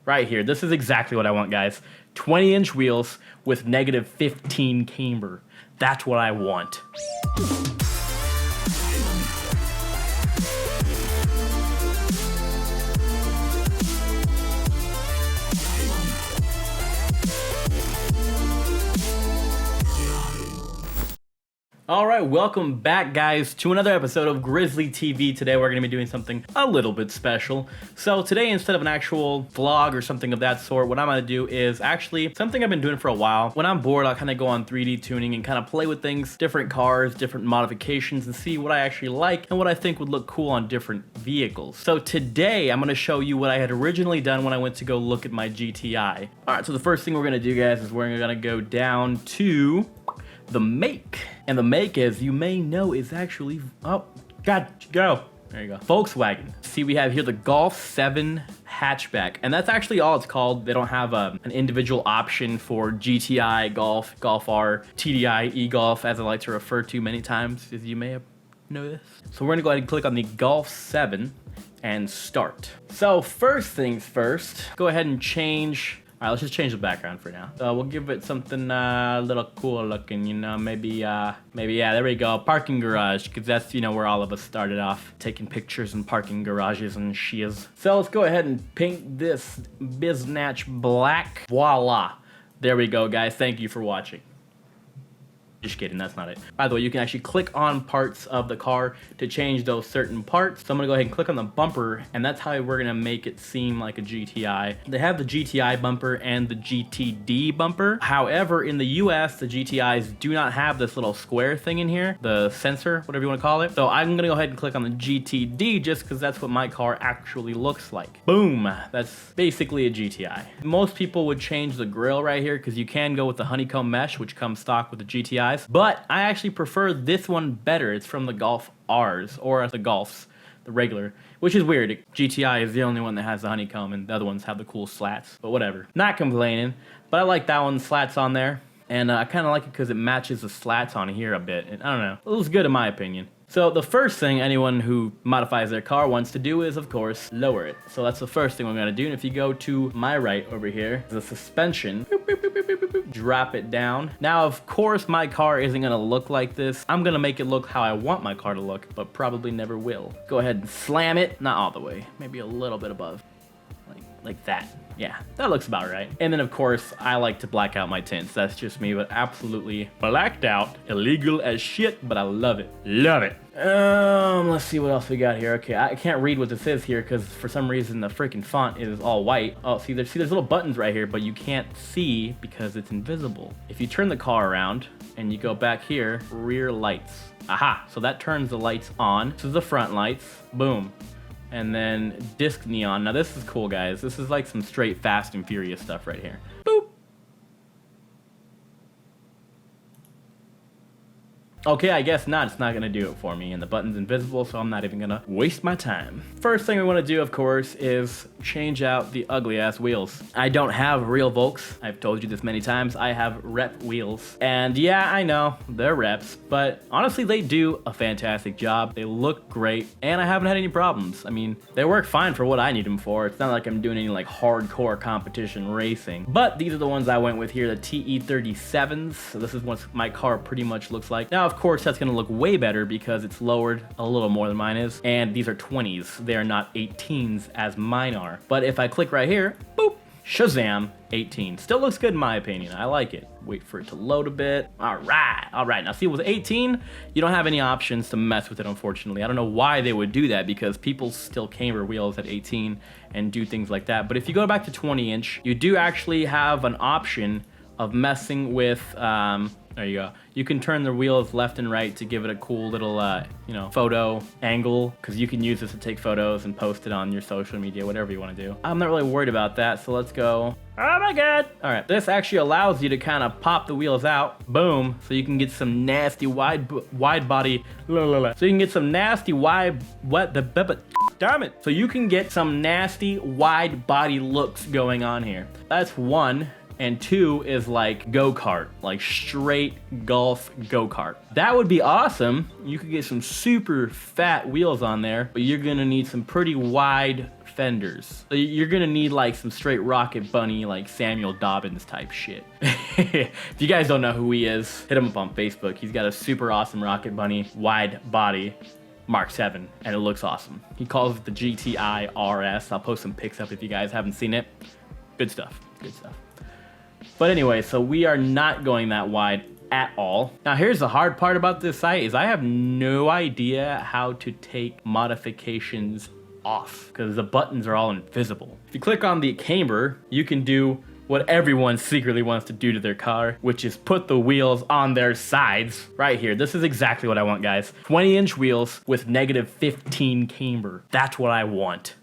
right here. This is exactly what I want, guys. 20-inch wheels with -15 camber. That's what I want. All right, welcome back, guys, to another episode of Grizzly TV. Today we're going to be doing something a little bit special. So today, instead of an actual vlog or something of that sort, what I'm going to do is actually something I've been doing for a while. When I'm bored, I'll kind of go on 3D tuning and kind of play with things, different cars, different modifications, and see what I actually like and what I think would look cool on different vehicles. So today, I'm going to show you what I had originally done when I went to go look at my GTI. All right, so the first thing we're going to do, guys, is we're going to go down to the make. And the make, as you may know, is actually, oh, God, go. There you go. Volkswagen. See, we have here the Golf 7 hatchback, and that's actually all it's called. They don't have an individual option for GTI, Golf, Golf R, TDI, e-Golf, as I like to refer to many times, as you may have noticed. So we're gonna go ahead and click on the Golf 7 and start. So first things first, go ahead and change. All right, let's just change the background for now. We'll give it something a little cool looking, you know, maybe, yeah, there we go, parking garage, because that's, you know, where all of us started off, taking pictures in parking garages and shiz. So let's go ahead and paint this biznatch black. Voila. There we go, guys. Thank you for watching. Just kidding, that's not it. By the way, you can actually click on parts of the car to change those certain parts. So I'm gonna go ahead and click on the bumper, and that's how we're gonna make it seem like a GTI. They have the GTI bumper and the GTD bumper. However, in the US, the GTIs do not have this little square thing in here, the sensor, whatever you wanna call it. So I'm gonna go ahead and click on the GTD just because that's what my car actually looks like. Boom, that's basically a GTI. Most people would change the grille right here because you can go with the honeycomb mesh, which comes stock with the GTI. But I actually prefer this one better. It's from the Golf Rs, or the Golfs, the regular, which is weird. GTI is the only one that has the honeycomb, and the other ones have the cool slats, but whatever. Not complaining, but I like that one, slats on there, and I kind of like it because it matches the slats on here a bit, and I don't know, it looks good in my opinion. So the first thing anyone who modifies their car wants to do is, of course, lower it. So that's the first thing we're gonna do. And if you go to my right over here, the suspension, boop, boop, boop, boop, boop, boop, drop it down. Now, of course, my car isn't gonna look like this. I'm gonna make it look how I want my car to look, but probably never will. Go ahead and slam it, not all the way, maybe a little bit above, like that. Yeah, that looks about right. And then, of course, I like to black out my tints. That's just me, but absolutely blacked out. Illegal as shit, but I love it. Love it. Let's see what else we got here. Okay, I can't read what this is here because for some reason the freaking font is all white. Oh, see, there's little buttons right here, but you can't see because it's invisible. If you turn the car around and you go back here, rear lights. Aha, so that turns the lights on. This is the front lights. Boom. And then disc neon. Now this is cool, guys. This is like some straight Fast and Furious stuff right here. Boop. Okay, I guess not. It's not gonna do it for me, and the button's invisible, so I'm not even gonna waste my time. First thing we wanna do, of course, is change out the ugly ass wheels. I don't have real Volks. I've told you this many times. I have rep wheels. And yeah, I know, they're reps, but honestly, they do a fantastic job. They look great, and I haven't had any problems. I mean, they work fine for what I need them for. It's not like I'm doing any like hardcore competition racing. But these are the ones I went with here, the TE37s. So this is what my car pretty much looks like. Now, of course, that's gonna look way better because it's lowered a little more than mine is. And these are 20s. They are not 18s as mine are. But if I click right here, boop, Shazam, 18. Still looks good in my opinion. I like it. Wait for it to load a bit. All right. Now see, with 18, you don't have any options to mess with it, unfortunately. I don't know why they would do that because people still camber wheels at 18 and do things like that. But if you go back to 20-inch, you do actually have an option of messing with, there you go. You can turn the wheels left and right to give it a cool little, you know, photo angle, because you can use this to take photos and post it on your social media, whatever you want to do. I'm not really worried about that, so let's go. Oh my God. All right, this actually allows you to kind of pop the wheels out, boom, so you can get some nasty wide body, so you can get some nasty damn it. So you can get some nasty wide body looks going on here. That's one. and 2 is like go-kart, like straight golf go-kart. That would be awesome. You could get some super fat wheels on there, but you're gonna need some pretty wide fenders. So you're gonna need like some straight Rocket Bunny, like Samuel Dobbins type shit. If you guys don't know who he is, hit him up on Facebook. He's got a super awesome Rocket Bunny wide body Mark 7, and it looks awesome. He calls it the GTI RS. I'll post some pics up if you guys haven't seen it. Good stuff, good stuff. But anyway, so we are not going that wide at all. Now here's the hard part about this site is I have no idea how to take modifications off because the buttons are all invisible. If you click on the camber, you can do what everyone secretly wants to do to their car, which is put the wheels on their sides right here. This is exactly what I want, guys. 20-inch wheels with -15 camber. That's what I want.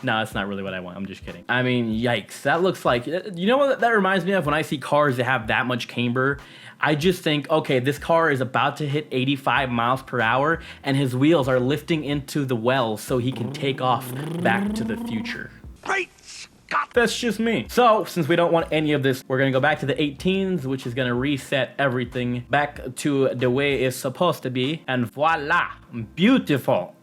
No, that's not really what I want. I'm just kidding. I mean, yikes. That looks like, you know what that reminds me of? When I see cars that have that much camber, I just think, okay, this car is about to hit 85 miles per hour and his wheels are lifting into the well so he can take off back to the future. Great Scott! That's just me. So, since we don't want any of this, we're gonna go back to the 18s, which is gonna reset everything back to the way it's supposed to be. And voila, beautiful.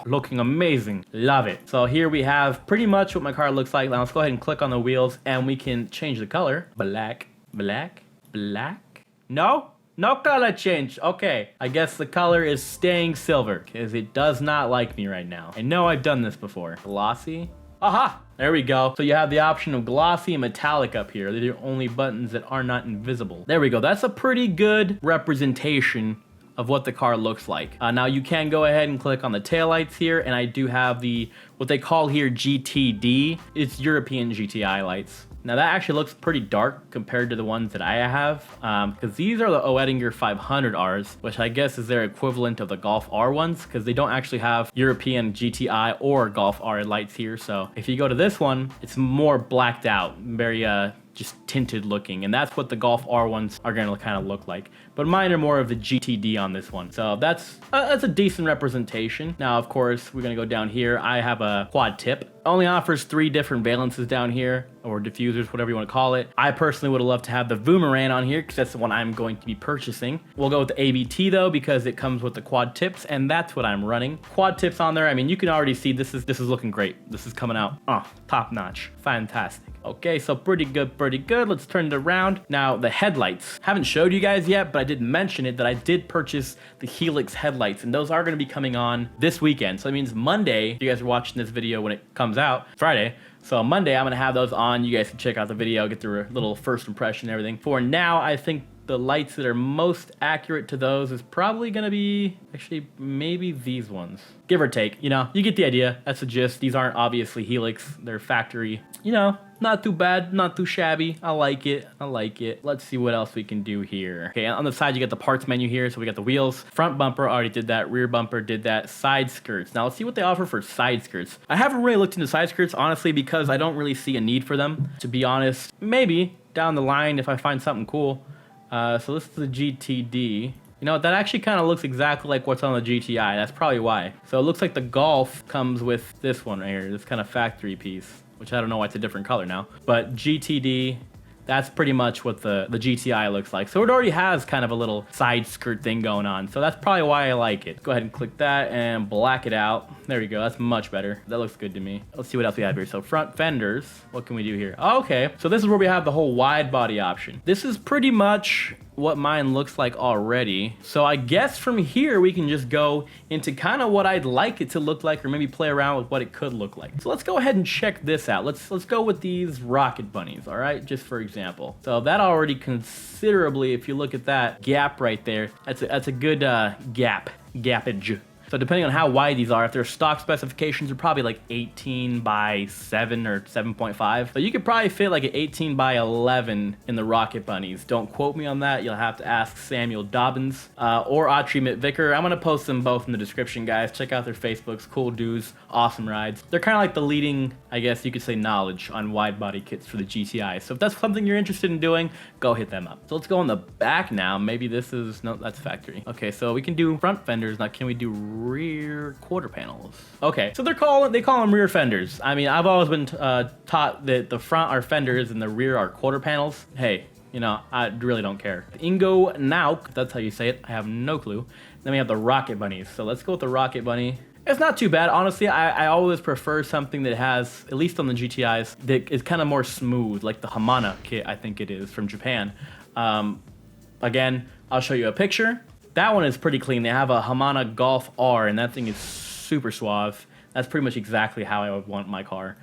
Looking amazing. Love it. So here we have pretty much what my car looks like. Now let's go ahead and click on the wheels and we can change the color. Black, black, black. No? No color change. Okay. I guess the color is staying silver because it does not like me right now. I know I've done this before. Glossy. Aha! There we go. So you have the option of glossy and metallic up here. They're the only buttons that are not invisible. There we go. That's a pretty good representation of what the car looks like. Now you can go ahead and click on the taillights here, and I do have the, what they call here GTD. It's European GTI lights. Now that actually looks pretty dark compared to the ones that I have, because these are the Oettinger 500Rs, which I guess is their equivalent of the Golf R ones, because they don't actually have European GTI or Golf R lights here. So if you go to this one, it's more blacked out, very just tinted looking, and that's what the Golf R ones are gonna kind of look like. But mine are more of the GTD on this one. So that's a decent representation. Now, of course, we're gonna go down here. I have a quad tip. It only offers 3 different valences down here, or diffusers, whatever you wanna call it. I personally would have loved to have the Voomeran on here, because that's the one I'm going to be purchasing. We'll go with the ABT though, because it comes with the quad tips, and that's what I'm running. Quad tips on there, I mean, you can already see this is looking great. This is coming out, top notch, fantastic. Okay, so pretty good, pretty good. Let's turn it around. Now, the headlights. Haven't showed you guys yet, but I did mention it that I did purchase the Helix headlights, and those are gonna be coming on this weekend. So that means Monday, if you guys are watching this video when it comes out, Friday. So Monday, I'm gonna have those on. You guys can check out the video, get the little first impression and everything. For now, I think the lights that are most accurate to those is probably gonna be, actually, maybe these ones. Give or take, you know, you get the idea. That's the gist. These aren't obviously Helix, they're factory. You know, not too bad, not too shabby. I like it, I like it. Let's see what else we can do here. Okay, on the side, you get the parts menu here. So we got the wheels, front bumper, already did that, rear bumper did that, side skirts. Now let's see what they offer for side skirts. I haven't really looked into side skirts, honestly, because I don't really see a need for them, to be honest. Maybe down the line if I find something cool. So this is the GTD. You know, that actually kind of looks exactly like what's on the GTI. That's probably why. So it looks like the Golf comes with this one right here, this kind of factory piece, which I don't know why it's a different color now. But GTD, that's pretty much what the GTI looks like. So it already has kind of a little side skirt thing going on. So that's probably why I like it. Go ahead and click that and black it out. There we go, that's much better. That looks good to me. Let's see what else we have here. So front fenders, what can we do here? Okay, so this is where we have the whole wide body option. This is pretty much what mine looks like already. So I guess from here we can just go into kind of what I'd like it to look like, or maybe play around with what it could look like. So let's go ahead and check this out. Let's go with these rocket bunnies, all right? Just for example. So that already considerably, if you look at that gap right there, that's a good gappage. So depending on how wide these are, if their stock specifications are probably like 18 by 7 or 7.5. So you could probably fit like an 18 by 11 in the Rocket Bunnies. Don't quote me on that. You'll have to ask Samuel Dobbins or Autrey McVicker. I'm gonna post them both in the description, guys. Check out their Facebooks, cool dudes, awesome rides. They're kind of like the leading, I guess you could say, knowledge on wide body kits for the GTI. So if that's something you're interested in doing, go hit them up. So let's go on the back now. Maybe this is, no, that's factory. Okay, so we can do front fenders. Now can we do rear quarter panels. Okay, so they call them rear fenders. I mean, I've always been taught that the front are fenders and the rear are quarter panels. Hey, you know, I really don't care. Ingo Nauk, that's how you say it. I have no clue. Then we have the Rocket Bunnies. So let's go with the Rocket Bunny. It's not too bad. Honestly, I always prefer something that has, at least on the GTIs, that is kind of more smooth, like the Hamana kit, I think it is, from Japan. Again, I'll show you a picture. That one is pretty clean. They have a Hamana Golf R, and that thing is super suave. That's pretty much exactly how I would want my car.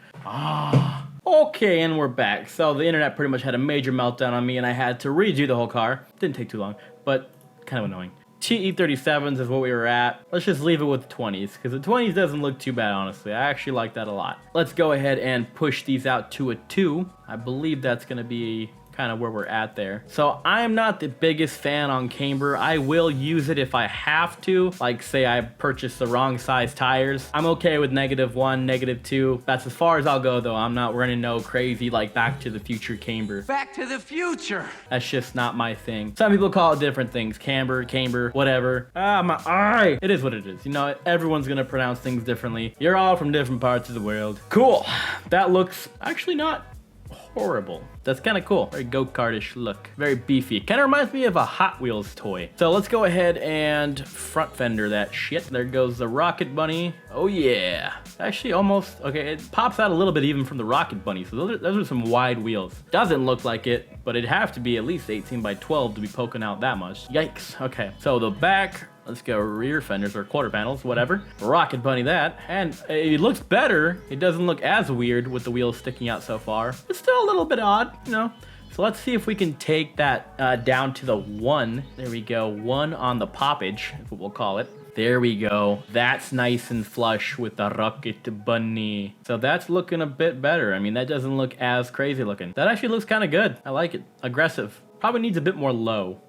Okay, and we're back. So the internet pretty much had a major meltdown on me, and I had to redo the whole car. Didn't take too long, but kind of annoying. TE37s is what we were at. Let's just leave it with the 20s, because the 20s doesn't look too bad, honestly. I actually like that a lot. Let's go ahead and push these out to a 2. I believe that's going to be kind of where we're at there. So I'm not the biggest fan on camber. I will use it if I have to, like say I purchased the wrong size tires. I'm okay with -1, -2. That's as far as I'll go though. I'm not running no crazy like Back to the Future camber. Back to the Future! That's just not my thing. Some people call it different things. Camber, whatever. My eye. It is what it is. You know, everyone's gonna pronounce things differently. You're all from different parts of the world. Cool. That looks actually not horrible. That's kind of cool. Very go-kartish look. Very beefy. Kind of reminds me of a Hot Wheels toy. So let's go ahead and front fender that shit. There goes the Rocket Bunny. Oh yeah. Actually almost, okay, it pops out a little bit even from the Rocket Bunny. So those are some wide wheels. Doesn't look like it, but it'd have to be at least 18 by 12 to be poking out that much. Yikes. Okay, so the back, let's go rear fenders or quarter panels, whatever. Rocket Bunny that. And it looks better. It doesn't look as weird with the wheels sticking out so far. It's still a little bit odd, you know. So let's see if we can take that down to the 1. There we go. 1 on the poppage, is what we'll call it. There we go. That's nice and flush with the Rocket Bunny. So that's looking a bit better. I mean, that doesn't look as crazy looking. That actually looks kind of good. I like it. Aggressive. Probably needs a bit more low.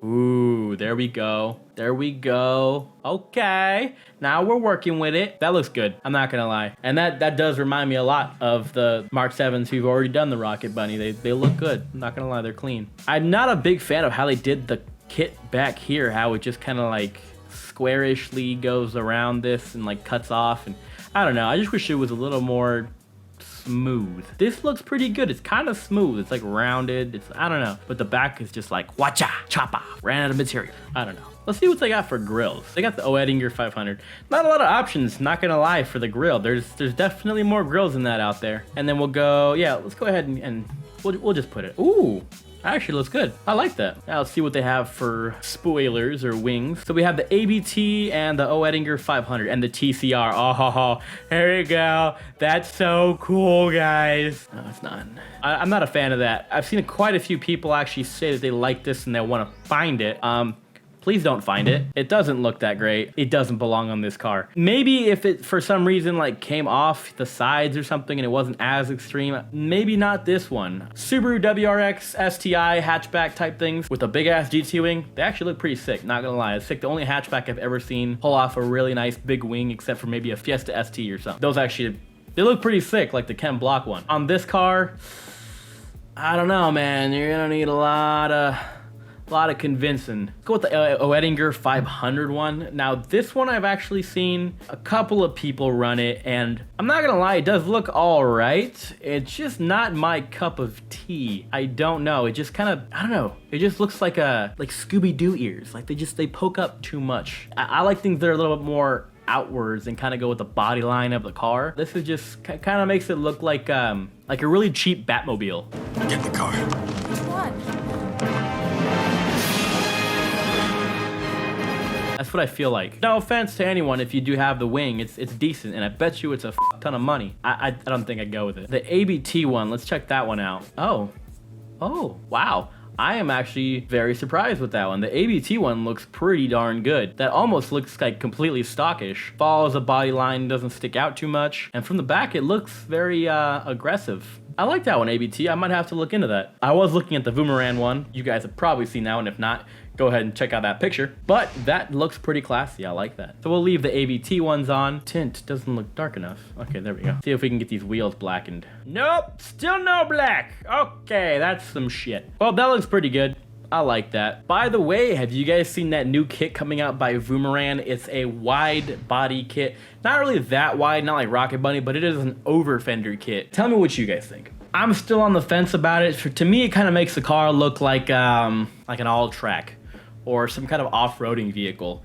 Ooh, there we go. There we go. Okay, now we're working with it. That looks good, I'm not gonna lie. And that does remind me a lot of the Mark 7s who've already done the Rocket Bunny. They look good, I'm not gonna lie, they're clean. I'm not a big fan of how they did the kit back here, how it just kind of like squarishly goes around this and like cuts off. And I don't know, I just wish it was a little more smooth. This looks pretty good. It's kind of smooth. It's like rounded. I don't know. But the back is just like, watcha, choppa, ran out of material. I don't know. Let's see what they got for grills. They got the Oettinger 500. Not a lot of options, not gonna lie, for the grill. There's definitely more grills than that out there. And then we'll go, yeah, let's go ahead and we'll just put it. Ooh. Actually looks good. I like that. Now let's see what they have for spoilers or wings. So we have the ABT and the Oettinger 500 and the TCR. Oh, here we go. That's so cool, guys. No, it's not. I'm not a fan of that. I've seen quite a few people actually say that they like this and they want to find it. Please don't find it. It doesn't look that great. It doesn't belong on this car. Maybe if it, for some reason, like came off the sides or something and it wasn't as extreme, maybe not this one. Subaru WRX STI hatchback type things with a big ass GT wing, they actually look pretty sick, not gonna lie. It's like the only hatchback I've ever seen pull off a really nice big wing except for maybe a Fiesta ST or something. Those actually, they look pretty sick, like the Ken Block one. On this car, I don't know, man. You're gonna need a lot of convincing. Let's go with the Oettinger 500 one. Now this one I've actually seen a couple of people run it and I'm not gonna lie, it does look all right. It's just not my cup of tea. I don't know, it just kind of, I don't know. It just looks like Scooby-Doo ears. Like they poke up too much. I like things that are a little bit more outwards and kind of go with the body line of the car. This is just kind of makes it look like a really cheap Batmobile. Get in the car. Which one? That's what I feel like. No offense to anyone if you do have the wing, it's decent, and I bet you it's a ton of money. I don't think I'd go with it. The ABT one, let's check that one out. Oh, wow. I am actually very surprised with that one. The ABT one looks pretty darn good. That almost looks like completely stockish. Follows a body line, doesn't stick out too much. And from the back, it looks very aggressive. I like that one, ABT. I might have to look into that. I was looking at the Voomeran one. You guys have probably seen that one. If not, go ahead and check out that picture. But that looks pretty classy. I like that. So we'll leave the ABT ones on. Tint doesn't look dark enough. Okay, there we go. See if we can get these wheels blackened. Nope, still no black. Okay, that's some shit. Well, that looks pretty good. I like that. By the way, have you guys seen that new kit coming out by Voomeran? It's a wide body kit. Not really that wide, not like Rocket Bunny, but it is an Overfender kit. Tell me what you guys think. I'm still on the fence about it. To me, it kind of makes the car look like an all-track or some kind of off-roading vehicle.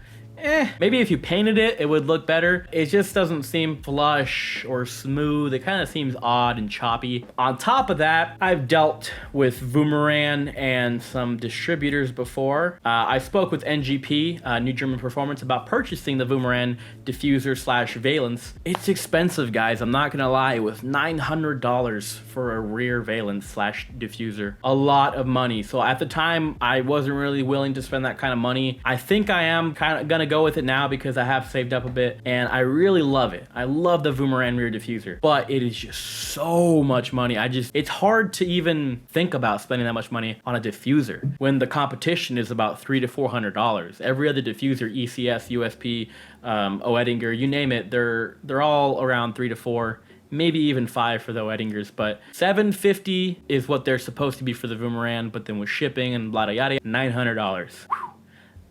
Maybe if you painted it, it would look better. It just doesn't seem flush or smooth. It kind of seems odd and choppy. On top of that, I've dealt with Voomeran and some distributors before. I spoke with NGP, New German Performance, about purchasing the Voomeran diffuser / valence. It's expensive, guys. I'm not gonna lie. It was $900 for a rear valence / diffuser. A lot of money. So at the time, I wasn't really willing to spend that kind of money. I think I am kind of gonna go with it now because I have saved up a bit and I really love it. I love the Voomeran rear diffuser, but it is just so much money. It's hard to even think about spending that much money on a diffuser when the competition is about $300 to $400. Every other diffuser, ECS, USP, Oettinger, you name it, they're all around 3 to 4. Maybe even 5 for the Oettingers, but $750 is what they're supposed to be for the Voomeran, but then with shipping and blah, yada, $900.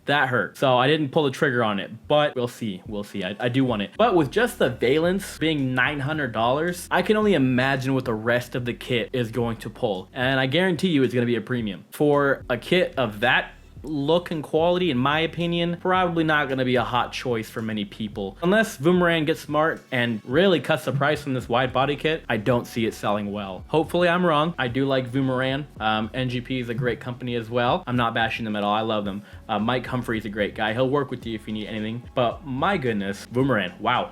That hurt. So I didn't pull the trigger on it, but we'll see. I do want it. But with just the valence being $900, I can only imagine what the rest of the kit is going to pull. And I guarantee you it's going to be a premium. For a kit of that look and quality, in my opinion, probably not going to be a hot choice for many people. Unless Voomeran gets smart and really cuts the price on this wide body kit, I don't see it selling well. Hopefully I'm wrong. I do like Voomeran. NGP is a great company as well. I'm not bashing them at all. I love them. Mike Humphrey's a great guy. He'll work with you if you need anything. But my goodness, Voomeran, wow.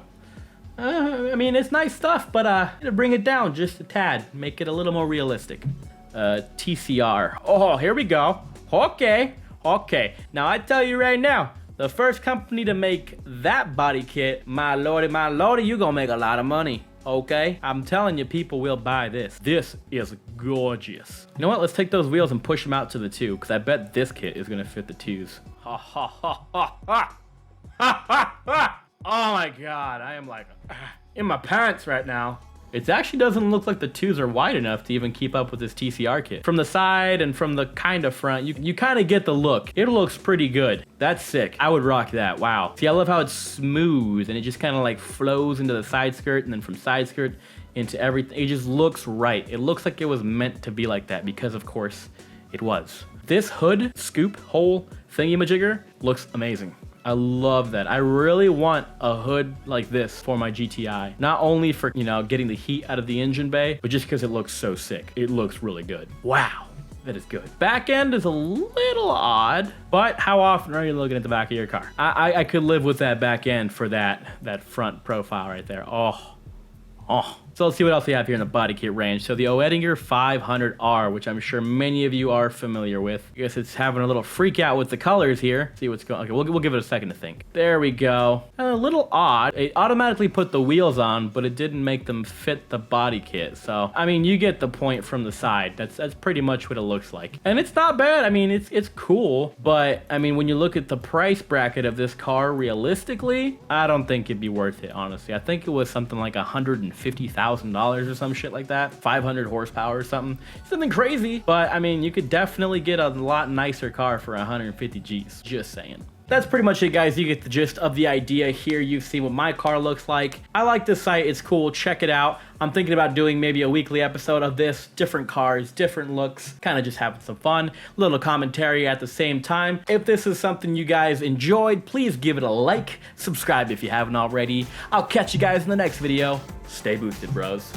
I mean, it's nice stuff, but bring it down just a tad. Make it a little more realistic. TCR. Oh, here we go. Okay, now I tell you right now, the first company to make that body kit, my lordy, you gonna make a lot of money, okay? I'm telling you, people will buy this. This is gorgeous. You know what, let's take those wheels and push them out to the 2, because I bet this kit is gonna fit the 2s. Ha ha ha ha ha! Ha ha ha! Oh my god, I am like in my pants right now. It actually doesn't look like the 2s are wide enough to even keep up with this TCR kit. From the side and from the kind of front, you kind of get the look. It looks pretty good. That's sick. I would rock that. Wow. See, I love how it's smooth and it just kind of like flows into the side skirt and then from side skirt into everything. It just looks right. It looks like it was meant to be like that because, of course, it was. This hood, scoop, hole, thingy-majigger looks amazing. I love that. I really want a hood like this for my GTI. Not only for, you know, getting the heat out of the engine bay, but just because it looks so sick. It looks really good. Wow, that is good. Back end is a little odd, but how often are you looking at the back of your car? I could live with that back end for that front profile right there. Oh. So let's see what else we have here in the body kit range. So the Oettinger 500R, which I'm sure many of you are familiar with. I guess it's having a little freak out with the colors here. See what's going on. Okay, we'll give it a second to think. There we go. A little odd. It automatically put the wheels on, but it didn't make them fit the body kit. So, I mean, you get the point from the side. That's pretty much what it looks like. And it's not bad. I mean, it's cool. But, I mean, when you look at the price bracket of this car realistically, I don't think it'd be worth it, honestly. I think it was something like $150,000 or some shit like that. 500 horsepower or something crazy, but I mean, you could definitely get a lot nicer car for 150 G's, just saying. That's pretty much it, guys. You get the gist of the idea here. You've seen what my car looks like. I like this site. It's cool. Check it out. I'm thinking about doing maybe a weekly episode of this. Different cars, different looks, kind of just having some fun. Little commentary at the same time. If this is something you guys enjoyed, please give it a like. Subscribe if you haven't already. I'll catch you guys in the next video. Stay boosted, bros.